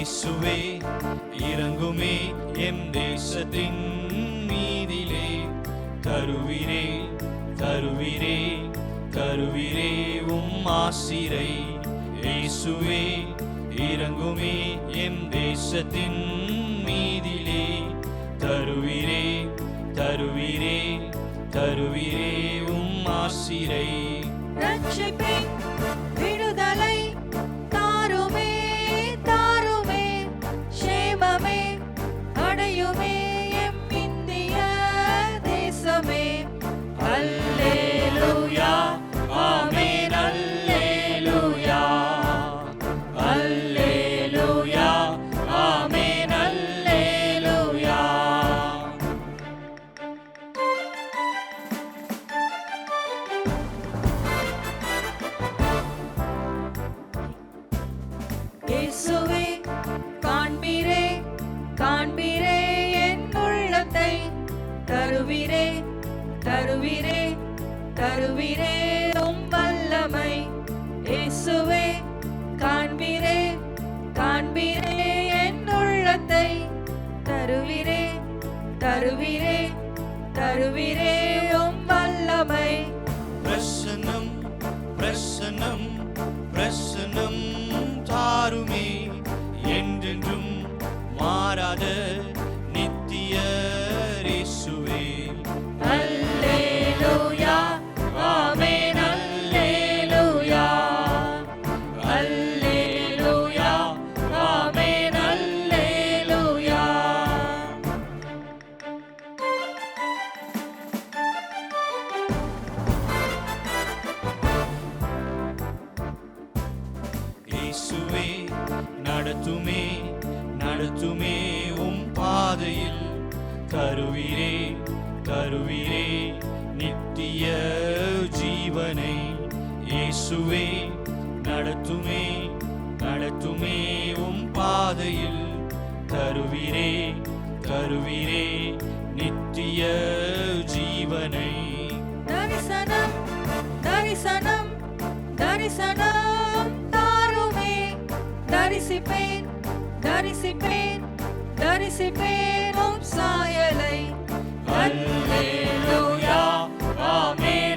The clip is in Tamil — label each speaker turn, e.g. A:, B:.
A: இயேசுவே இறங்குமே எம் தேசத்தின் மீதிலே. தருவிரே தருவிரே தருவிரே உம் ஆசிரை. இயேசுவே இறங்குமே எம் தேசத்தின் மீதிலே. தருவிரே தருவிரே தருவிரே உம் ஆசிரை.
B: ரட்சிப்பே விடுதலை தாருமே தாருமே. சேமமே அடையுமே எம் இந்திய தேசமே. அல்லேலூயா ஆமென் அல்லேலூயா அல்லேலூயா ஆமென் அல்லேலூயா. இயேசுவே காண்பீரே காண்பீரே என் உள்ளத்தை. தருவீரே தருவீரே தருவீரே உம் வல்லமை. இயேசுவே காண்பீரே காண்பீரே என் உள்ளத்தை. தருவீரே தருவீரே தருவீரே உம் வல்லமை.
A: பிரசன்னம் பிரசன்னம் பிரசன்னம் தாருமே. என்றென்றும் மாறாத நித்திய இயேசுவே.
B: அல்லேலூயா ஆமென் அல்லேலூயா அல்லேலூயா ஆமென் அல்லேலூயா.
A: இயேசுவே நடத்துமே நடத்துமே உம் பாதையில். தருவிரே தருவிரே நித்திய ஜீவனை. இயேசுவே நடத்துமே நடத்துமே உம் பாதையில். தருவிரே தருவிரே நித்திய ஜீவனை.
B: தரிசனம் தரிசனம் தரிசனம் தாருமே. தரிசிப்பேன் தரிசிப்பேன் தரிசிப்பேன் உம் சாயலை.
A: அல்லேலூயா ஆமென்